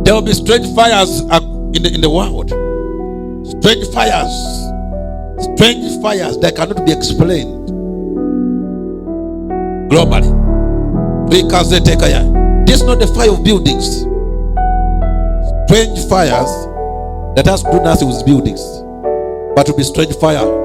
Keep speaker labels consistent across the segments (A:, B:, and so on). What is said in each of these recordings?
A: There will be strange fires in the world. Strange fires that cannot be explained globally. This is not the fire of buildings. Strange fires that has to do nothing with buildings, but will be strange fire.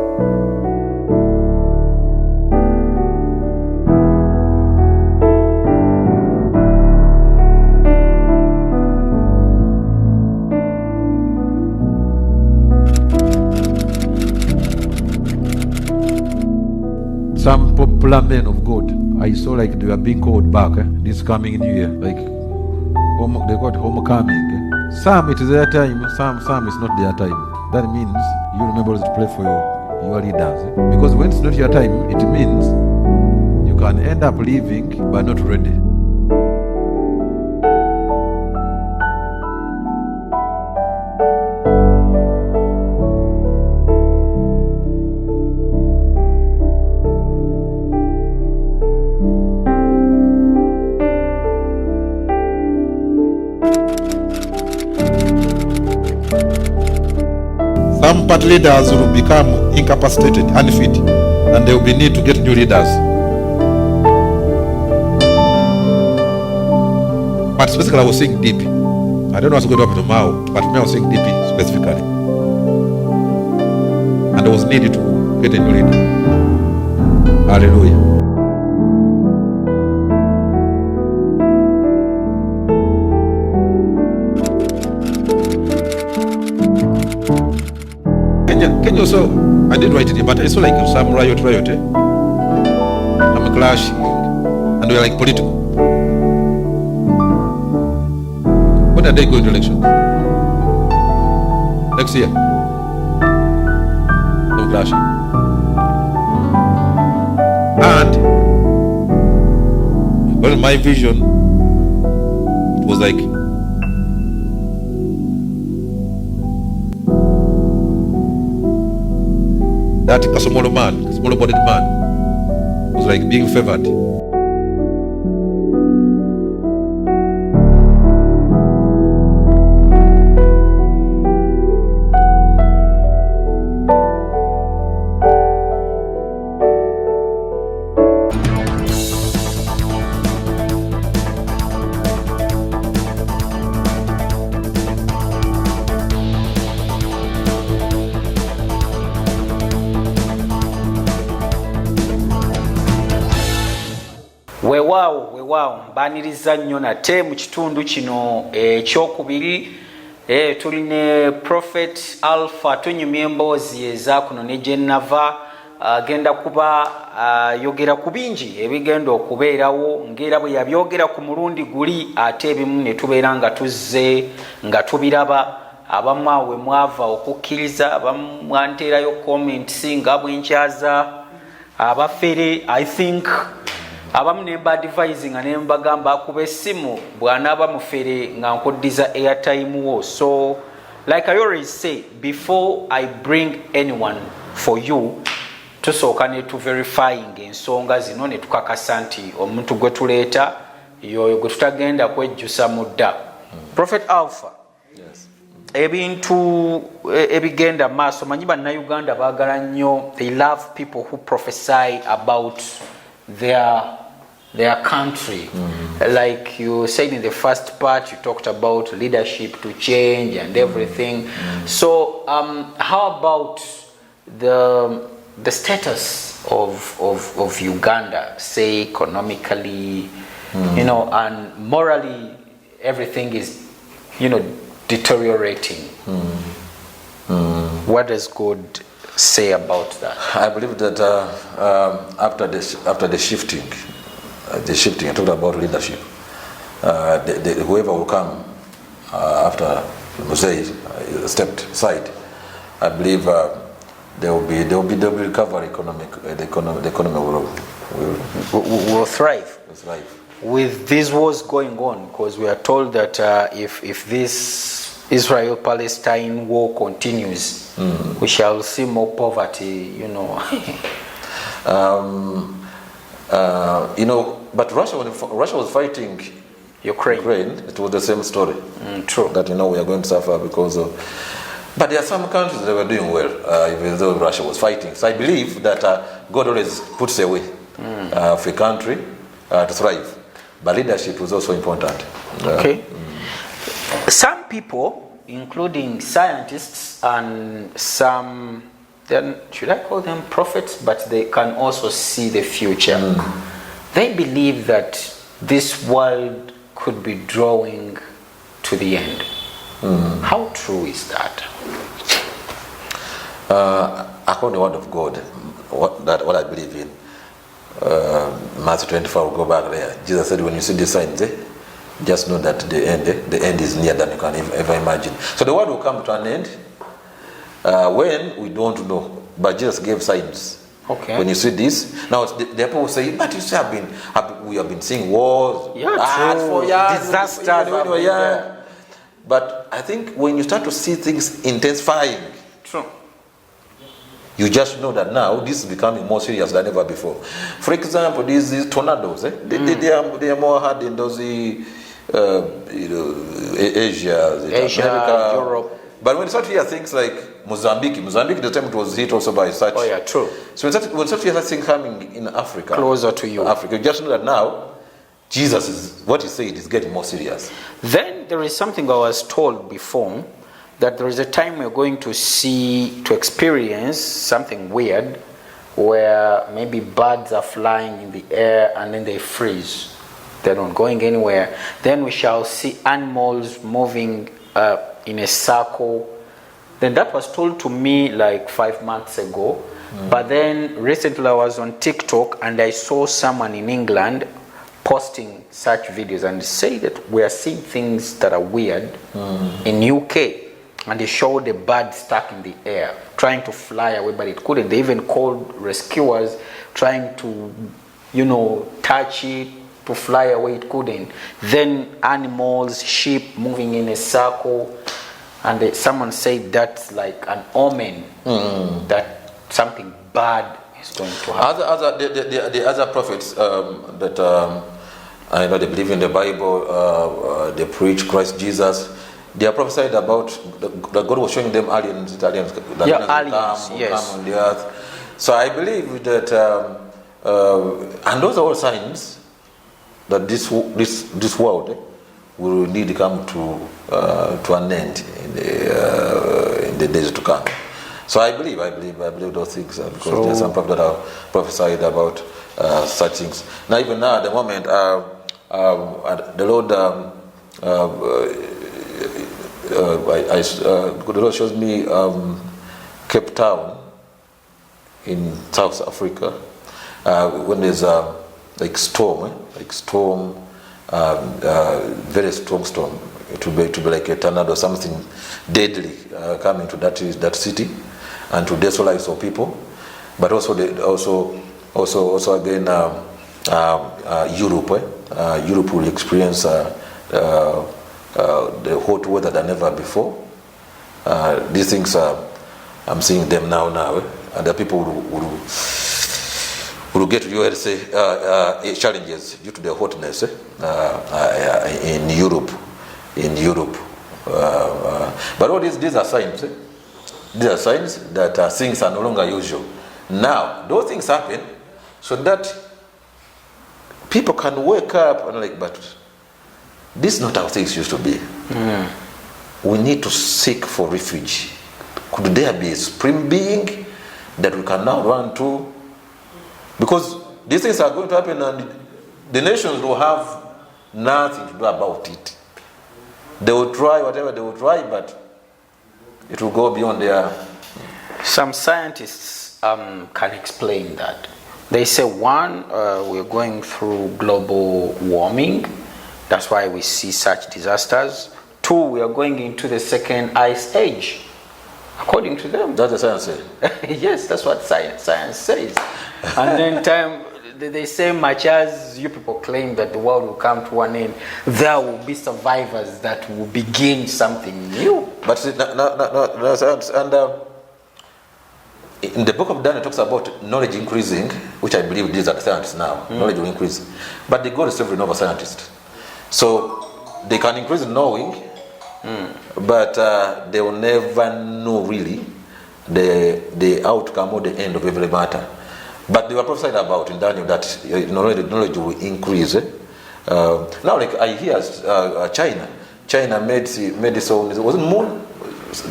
B: Some popular men of God, I saw like they are being called back this coming new year. Like they got homecoming. Some it is their time, some it's not their time. That means you remember to pray for your leaders. Because when it's not your time, it means you can end up leaving but not ready.
A: Some party leaders will become incapacitated, unfit, and they will be need to get new leaders. But specifically, I was saying deep. I don't know what's going to happen tomorrow, but me I was saying deep specifically. And there was needed to get a new leader. Hallelujah. Can you also, I didn't write it, but I saw like some riot, I'm clashing, and we're like political. When are they going to election? Next year. No clashing. And well, my vision, it was like that a small bodied man was like being favored.
C: Weewaawo mbaniriza nnyo nate mu kitundu kino ekyokubiri tuline Prophet Alpha tunyumya emboozi eza kuno ne gye nnava agenda kuba yogera ku bingi ebigenda okubeerawo ng'era bwe yabyogera ku mulundi guli ate ebimu ne tubeera nga tuzze nga tubiraba abamu awe mwava okukkiriza abamu mwanteerayo comments nga bwenkyaza abafere I think abamu nemba advising nga nembagamba akuba essimu bw'anaaba mufere nga nkuddiza airtime wo. So like I always say, before I bring anyone for you tusooka ne tu verifying ensonga zino ne tukakasa nti omuntu gwe tuleeta yoyo gwe tutagenda kwejjusa mudda. Prophet Alpha,
B: yes.
C: Ebintu ebigenda maaso manyi bannayuganda baagala nnyo, they love people who prophesy about their country. Like you said in the first part, you talked about leadership to change and everything. So how about the status of Uganda, say economically, you know, and morally everything is, you know, deteriorating. What does God say about that?
B: I believe that after the shifting, I talked about leadership. Whoever will come after Moses stepped aside, I believe there will be recovery. The economy
C: will thrive.
B: Will thrive.
C: With these wars going on, because we are told that if this Israel-Palestine war continues, we shall see more poverty, you know.
B: You know, but Russia was fighting
C: Ukraine.
B: It was the same story.
C: True.
B: That, we are going to suffer because of... But there are some countries that were doing well, even though Russia was fighting. So I believe that God always puts a way for a country to thrive. But leadership was also important.
C: Okay. Some people, including scientists and some, then should I call them prophets, but they can also see the future. They believe that this world could be drawing to the end. How true is that?
B: According to the word of God, what I believe in, Matthew 24, we'll go back there. Jesus said, when you see these signs, just know that the end is nearer than you can ever imagine. So the world will come to an end when we don't know. But Jesus gave signs.
C: Okay.
B: When you see this, now the people will say, but you see, we have been seeing wars,
C: true.
B: disasters, But I think when you start to see things intensifying,
C: true,
B: you just know that now this is becoming more serious than ever before. For example, these tornadoes, they are more hard in those Asia, America,
C: Europe.
B: But when you start to hear things like Mozambique, the time it was hit also by such.
C: Oh yeah, true.
B: So when you start to hear such things coming in Africa,
C: closer to you,
B: Africa, you just know that now Jesus is what he said is getting more serious.
C: Then there is something I was told before, that there is a time we're going to experience something weird, where maybe birds are flying in the air and then they freeze. They're not going anywhere. Then we shall see animals moving in a circle. Then that was told to me like 5 months ago. But then recently I was on TikTok and I saw someone in England posting such videos and say that we are seeing things that are weird in UK. And they showed a bird stuck in the air, trying to fly away, but it couldn't. They even called rescuers, trying to, touch it, to fly away, it couldn't. Then animals, sheep moving in a circle. And someone said that's like an omen, that something bad is going to happen.
B: The other prophets that I know they believe in the Bible, they preach Christ Jesus. They are prophesied about that God was showing them aliens that aliens come on the earth. So I believe that, and those are all signs that this world will indeed come to an end in the days to come. So I believe those things because there are some prophets that are prophesied about such things. Now even now at the moment, the Lord. The Lord shows me Cape Town in South Africa when there's like storm, very strong storm. It will be like a tornado, something deadly coming to that city and to desolace all people. But also again Europe. Europe will experience the hot weather than ever before. These things I'm seeing them now, and the people will get real challenges due to the hotness in Europe. But all these are signs. These are signs that things are no longer usual. Now, those things happen so that people can wake up and but this is not how things used to be. We need to seek for refuge. Could there be a supreme being that we can now run to? Because these things are going to happen and the nations will have nothing to do about it. They will try whatever they will try, but it will go beyond their...
C: Some scientists can explain that. They say, one, we're going through global warming. That's why we see such disasters. Two, we are going into the second ice age, according to them.
B: That's what science says.
C: Yes, that's what science says. And then they say, much as you people claim that the world will come to an end, there will be survivors that will begin something new.
B: But in the book of Daniel, it talks about knowledge increasing, which I believe these are the scientists now. Knowledge will increase. But the God is still over scientists.
A: So they can increase knowing, but they will never know really the outcome or the end of every matter. But they were prophesied about in Daniel that knowledge will increase. Now, like I hear China made its own, it wasn't moon,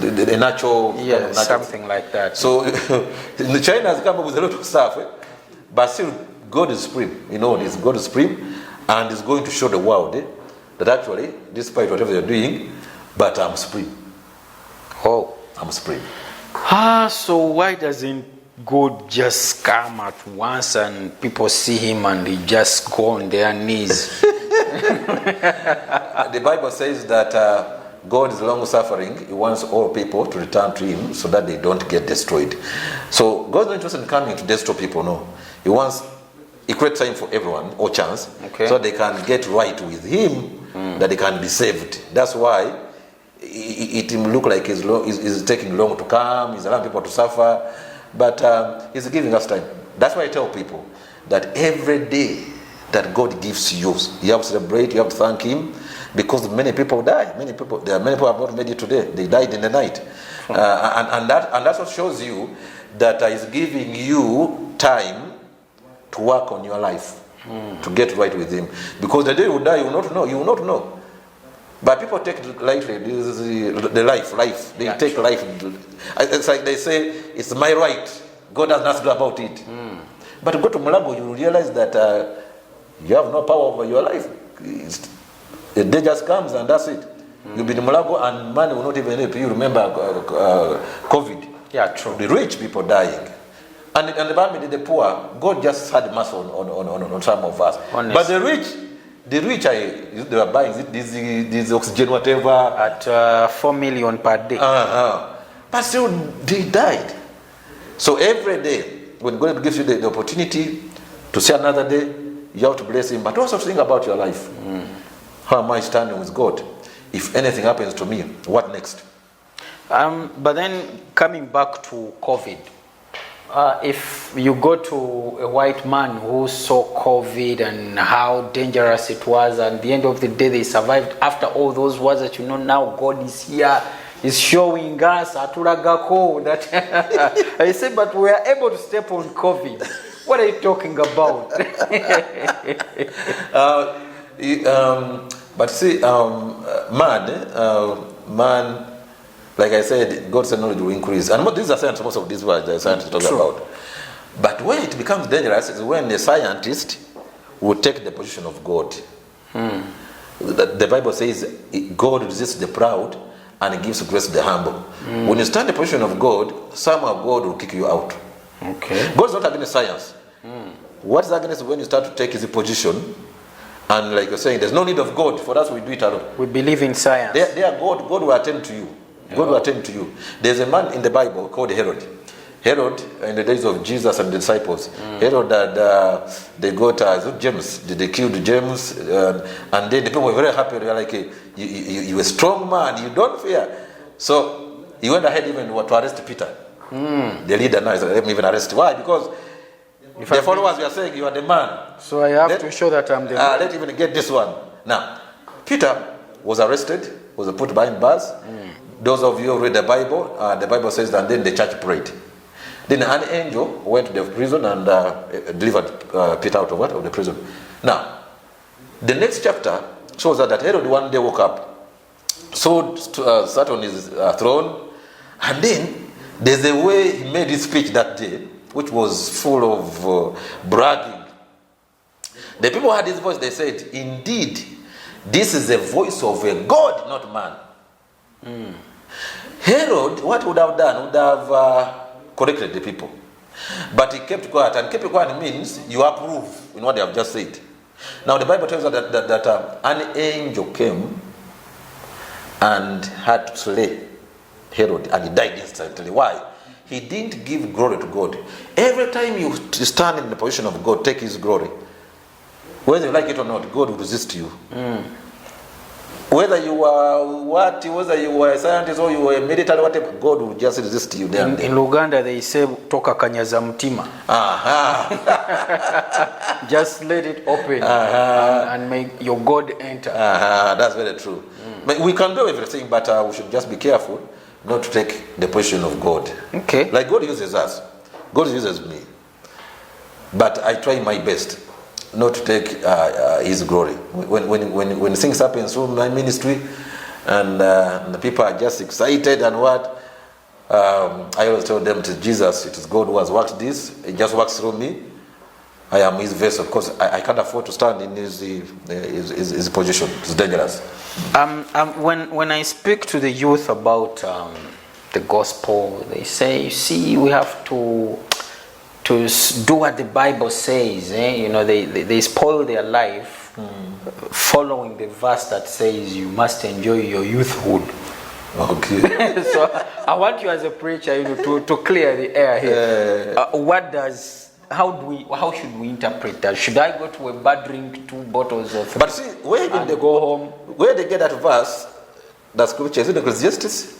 A: the natural,
C: yeah, something like that.
A: So China has come up with a lot of stuff, but still God is supreme. God is supreme, and is going to show the world that actually, despite whatever they're doing, but I'm supreme.
C: Oh,
A: I'm supreme.
C: So why doesn't God just come at once and people see him and they just go on their knees?
A: The Bible says that God is long suffering. He wants all people to return to him so that they don't get destroyed. So God's not interested in coming to destroy people, no. He wants equal time for everyone, or chance, so they can get right with him, that they can be saved. That's why it look like he's taking long to come, he's allowing people to suffer, but he's giving us time. That's why I tell people that every day that God gives you have to celebrate, you have to thank him, because many people die. There are many people who have not made it today. They died in the night. And that's what shows you that he's giving you time to work on your life, to get right with him. Because the day you die, you will not know. But people take it lightly. This is the life. They take life. It's like they say, it's my right. God has nothing to do about it. But to go to Mulago, you will realize that you have no power over your life. The day just comes and that's it. You'll be in Mulago and money will not even help you. Remember COVID.
C: Yeah, true.
A: The rich people dying. And the Bible, the poor, God just had mercy on some of us. Honest. But the rich, they were buying this oxygen, whatever.
C: At 4 million per day.
A: But still, they died. So every day, when God gives you the opportunity to see another day, you have to bless him. But also think about your life. How am I standing with God? If anything happens to me, what next?
C: But then coming back to COVID, if you go to a white man who saw COVID and how dangerous it was, and at the end of the day they survived after all those words that now God is here, is showing us aturagako that I say, but we are able to step on COVID. What are you talking about?
A: But see, man, like I said, God's knowledge will increase. And these are science, most of these words the scientists talk about. But when it becomes dangerous is when the scientist will take the position of God. The Bible says God resists the proud and gives grace to the humble. When you stand in the position of God, somehow God will kick you out.
C: Okay.
A: God's not against science. What is against when you start to take his position? And like you're saying, there's no need of God. For us, we do it alone.
C: We believe in science.
A: God will attend to you. God will attend to you. There's a man in the Bible called Herod. Herod, in the days of Jesus and the disciples, Herod they got James. They killed James, and then the people were very happy. They were like, "You a strong man. You don't fear." So he went ahead even to arrest Peter. The leader now is let me even arrest. Why? Because the followers were saying, "You are the man."
C: So I have to show that I'm the man.
A: Let's even get this one. Now, Peter was arrested, was put behind bars. Those of you who read the Bible says that then the church prayed. Then an angel went to the prison and delivered Peter out of the prison. Now, the next chapter shows that Herod one day woke up, sat on his throne, and then there's a way he made his speech that day, which was full of bragging. The people heard his voice, they said, "Indeed, this is the voice of a God, not man." Herod, what would have done? Would have corrected the people. But he kept quiet, and kept quiet means you approve in what they have just said. Now the Bible tells us that an angel came and had to slay Herod, and he died instantly. Why? He didn't give glory to God. Every time you stand in the position of God, take his glory. Whether you like it or not, God will resist you. Whether you are what, whether you are a scientist or you are a military, whatever, God will just resist you there.
C: In Uganda, they say toka kanyaza mutima. Just let it open and make your God enter.
A: That's very true. We can do everything, but we should just be careful not to take the position of God.
C: Okay.
A: Like God uses us, God uses me, but I try my best not to take His glory. When things happen through my ministry, and the people are just excited and what, I always tell them, to Jesus, it is God who has worked this. It just works through me. I am His vessel, because I can't afford to stand in his position. It's dangerous.
C: When I speak to the youth about the gospel, they say, you see, we have to do what the Bible says. You know, they spoil their life following the verse that says you must enjoy your youthhood.
A: Okay.
C: So I want you as a preacher, you know, to clear the air here. How should we interpret that? Should I go to a bar, drink 2 bottles of?
A: But see, where did they
C: go home?
A: Where they get that verse? That scripture is in Ecclesiastes.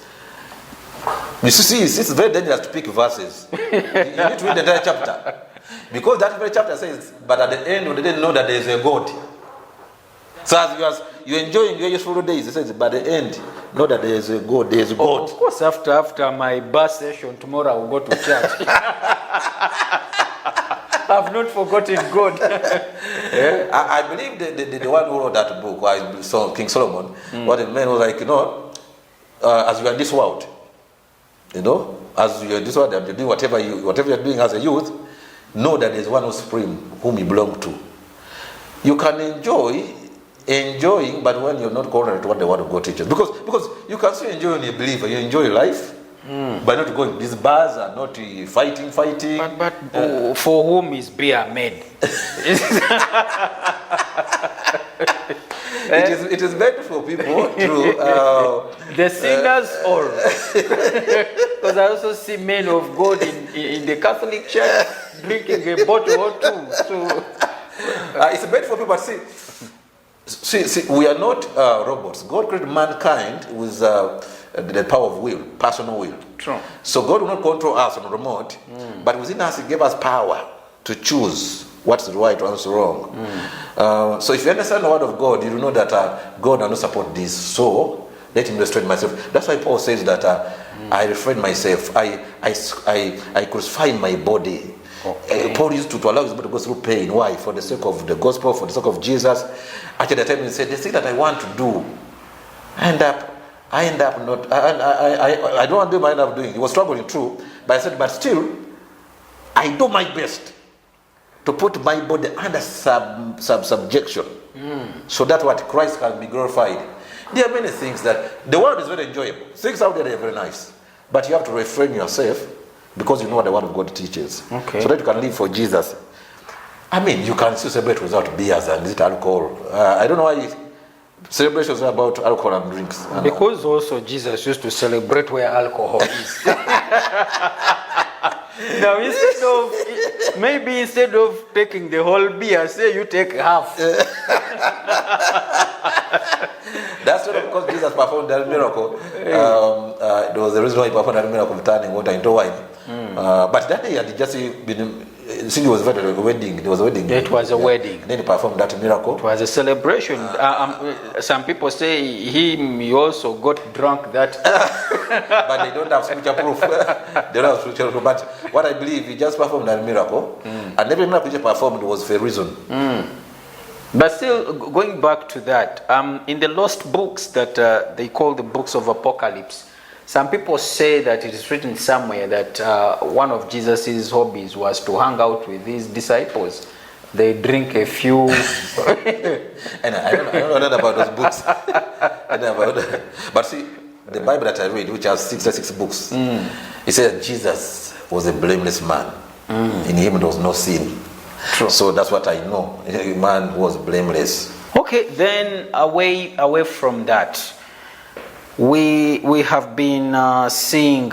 A: You see, it's very dangerous to pick verses. You need to read the entire chapter, because that very chapter says, "But at the end, they didn't know that there is a God." So as you're enjoying your useful days, it says, "But at the end, know that there is a God. There is God."
C: Of course, after my bar session tomorrow, I will go to church. I've not forgotten God.
A: I believe the one who wrote that book, King Solomon, what it meant was like, you know, as you are in this world, you know, as you are in this world, you're doing whatever you're doing as a youth, know that there's one who's supreme, whom you belong to. You can enjoying, but when you're not contrary to what the word of God teaches, because you can still enjoy when you believe, you enjoy life. By not going to these bars and not fighting.
C: But for whom is beer made?
A: It is meant for people to
C: the sinners, or because I also see men of God in the Catholic Church drinking a bottle or 2. So
A: it's meant for people. But see, we are not robots. God created mankind with the power of will, personal will.
C: True.
A: So God will not control us on the remote, but within us He gave us power to choose what's right, what's wrong. So if you understand the word of God, you know that God will not support this. So let Him restrain myself. That's why Paul says that I refrain myself. I crucify my body. Okay. Paul used to allow his body to go through pain. Why? For the sake of the gospel, for the sake of Jesus. At the time he said, the thing that I want to do, I end up not. I don't want to do what I end up doing. He was struggling, true, but I said, but still, I do my best to put my body under subjection, so that what Christ can be glorified. There are many things that the world is very enjoyable. Things out there are very nice, but you have to refrain yourself, because you know what the word of God teaches,
C: okay,
A: so that you can live for Jesus. I mean, you can still celebrate without beers and alcohol. I don't know why celebrations are about alcohol and drinks.
C: Because also Jesus used to celebrate where alcohol is. Now instead of taking the whole beer, say you take half.
A: That's not because Jesus performed that miracle. There was a reason why He performed that miracle of turning water into wine. But that day he had just been. See, it was a wedding. There was a wedding.
C: It was a wedding.
A: And then he performed that miracle.
C: It was a celebration. Some people say he also got drunk that.
A: But they don't have scripture proof. They don't have scripture proof. But what I believe, he just performed that miracle, and every miracle he performed was for a reason.
C: But still, going back to that, in the lost books that they call the books of Apocalypse, some people say that it is written somewhere that one of Jesus' hobbies was to hang out with his disciples. They drink a few.
A: And I don't know about those books. But see, the Bible that I read, which has 66 books, it says Jesus was a blameless man. In him there was no sin.
C: True.
A: So that's what I know. A man who was blameless.
C: Okay, then away from that, we have been seeing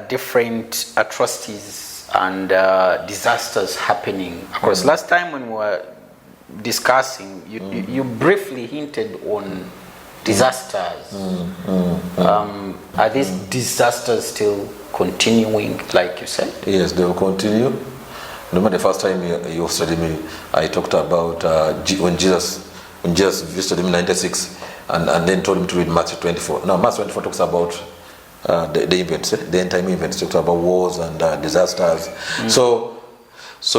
C: different atrocities and disasters happening. Of course, last time when we were discussing, you briefly hinted on disasters. Are these disasters still continuing, like you said?
A: Yes, they will continue. Remember the first time you studied me, I talked about when Jesus visited him in 96 and then told him to read Matthew 24. Now, Matthew 24 talks about the events, the end time events, talks about wars and disasters. So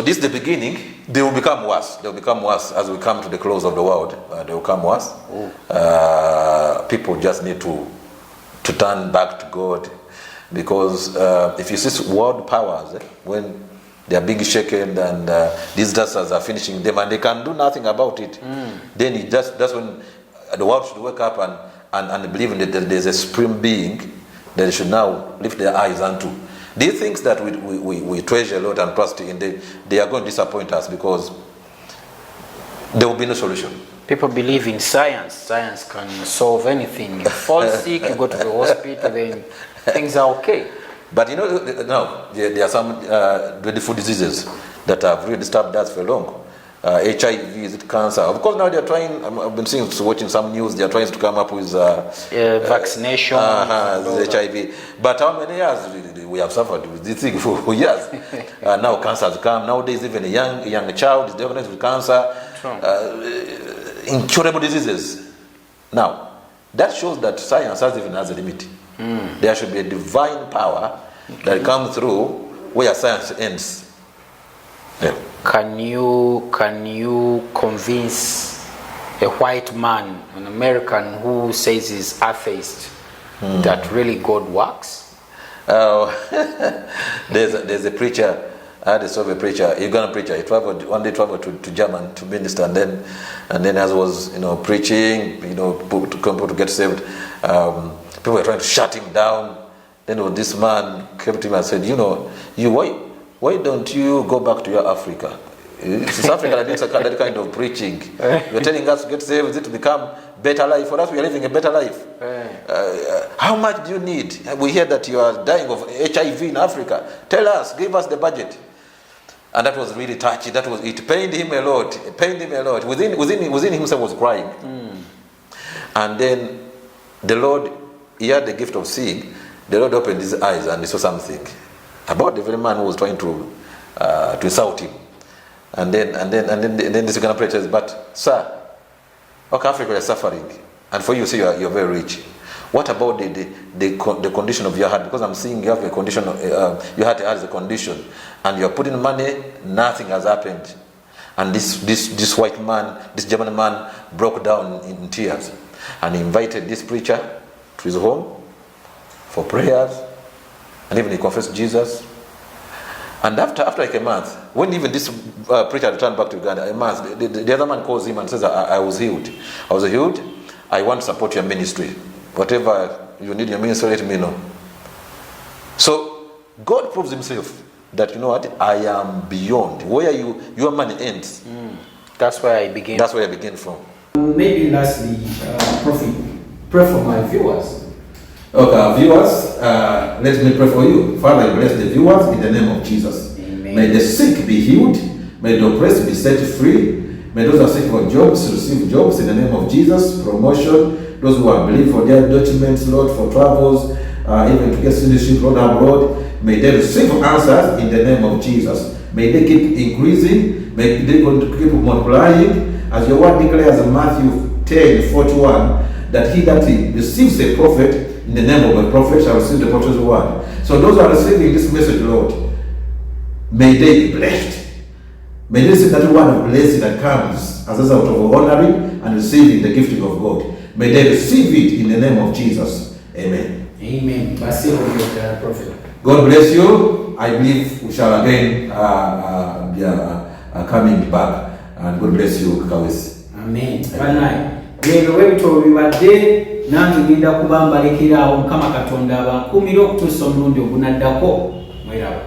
A: this is the beginning. They will become worse. They will become worse as we come to the close of the world. They will become worse. People just need to turn back to God, because if you see world powers, when they are being shaken and these disasters are finishing them and they can do nothing about it, then that's when the world should wake up and believe in that there's a supreme being that they should now lift their eyes unto. These things that we treasure a lot and trust in, they are going to disappoint us, because there will be no solution.
C: People believe in science. Science can solve anything. You fall sick, you go to the hospital, then things are okay.
A: But you know, now there are some dreadful diseases that have really disturbed us for long. HIV, is it cancer? Of course, now they are trying. I've been watching some news. They are trying to come up with
C: vaccination.
A: HIV. But how many years we have suffered with this thing for years? Now cancer has come. Nowadays, even a young child is diagnosed with cancer. Incurable diseases. Now, that shows that science has a limit. There should be a divine power that comes through where science ends. Yeah.
C: Can you convince a white man, an American who says he's atheist, that really God works?
A: There's a preacher. I had a preacher, a Ugandan preacher. He traveled to Germany to minister, and then as I was preaching, to come to get saved, people were trying to shut him down. Then this man came to him and said, why don't you go back to your Africa? It's Africa that needs that kind of preaching. You're telling us to get saved, is it to become better life? For us, we are living a better life. How much do you need? We hear that you are dying of HIV in Africa. Tell us, give us the budget. And that was really touchy. It pained him a lot. Within himself was crying. And then the Lord, he had the gift of seeing. The Lord opened his eyes and he saw something about the very man who was trying to insult him. And then this Ugandan preacher says, "But sir, okay, Africa is suffering, and for you say you're very rich. What about the condition of your heart? Because I'm seeing you have a condition. Your heart has a condition, and you're putting money. Nothing has happened." And this white man, this German man, broke down in tears, and he invited this preacher to his home for prayers, and even he confessed Jesus. And after like a month, when even this preacher returned back to Uganda, a month, the other man calls him and says, I was healed. I want to support your ministry. Whatever you need your ministry, let me know. So God proves himself that, you know what, I am beyond. Where your money ends.
C: That's where I begin.
A: That's where I begin from.
D: Maybe lastly, Prophet, pray for my viewers.
A: Okay, viewers, let me pray for you. Father, bless the viewers in the name of Jesus.
C: Amen.
A: May the sick be healed. May the oppressed be set free. May those who are seeking for jobs receive jobs in the name of Jesus. Promotion. Those who are believing for their documents, Lord, for travels, even to get citizenship, Lord, abroad. May they receive answers in the name of Jesus. May they keep increasing. May they keep multiplying. As your word declares in Matthew 10:41, that he that receives a prophet in the name of a prophet shall receive the prophet's word. So those who are receiving this message, Lord, may they be blessed. May they receive that word of blessing that comes as a result of honoring and receiving the gifting of God. May they receive it in the name of Jesus. Amen.
D: Amen. Prophet.
A: God bless you. I believe we shall again be coming back. And God bless you, Kawesi.
D: Amen. Banaye. Lero webito bibadde nange ngenda kubambalekera awo Mukama Katonda abankumira okutuusa omulundi ogunaddako. Mweraba.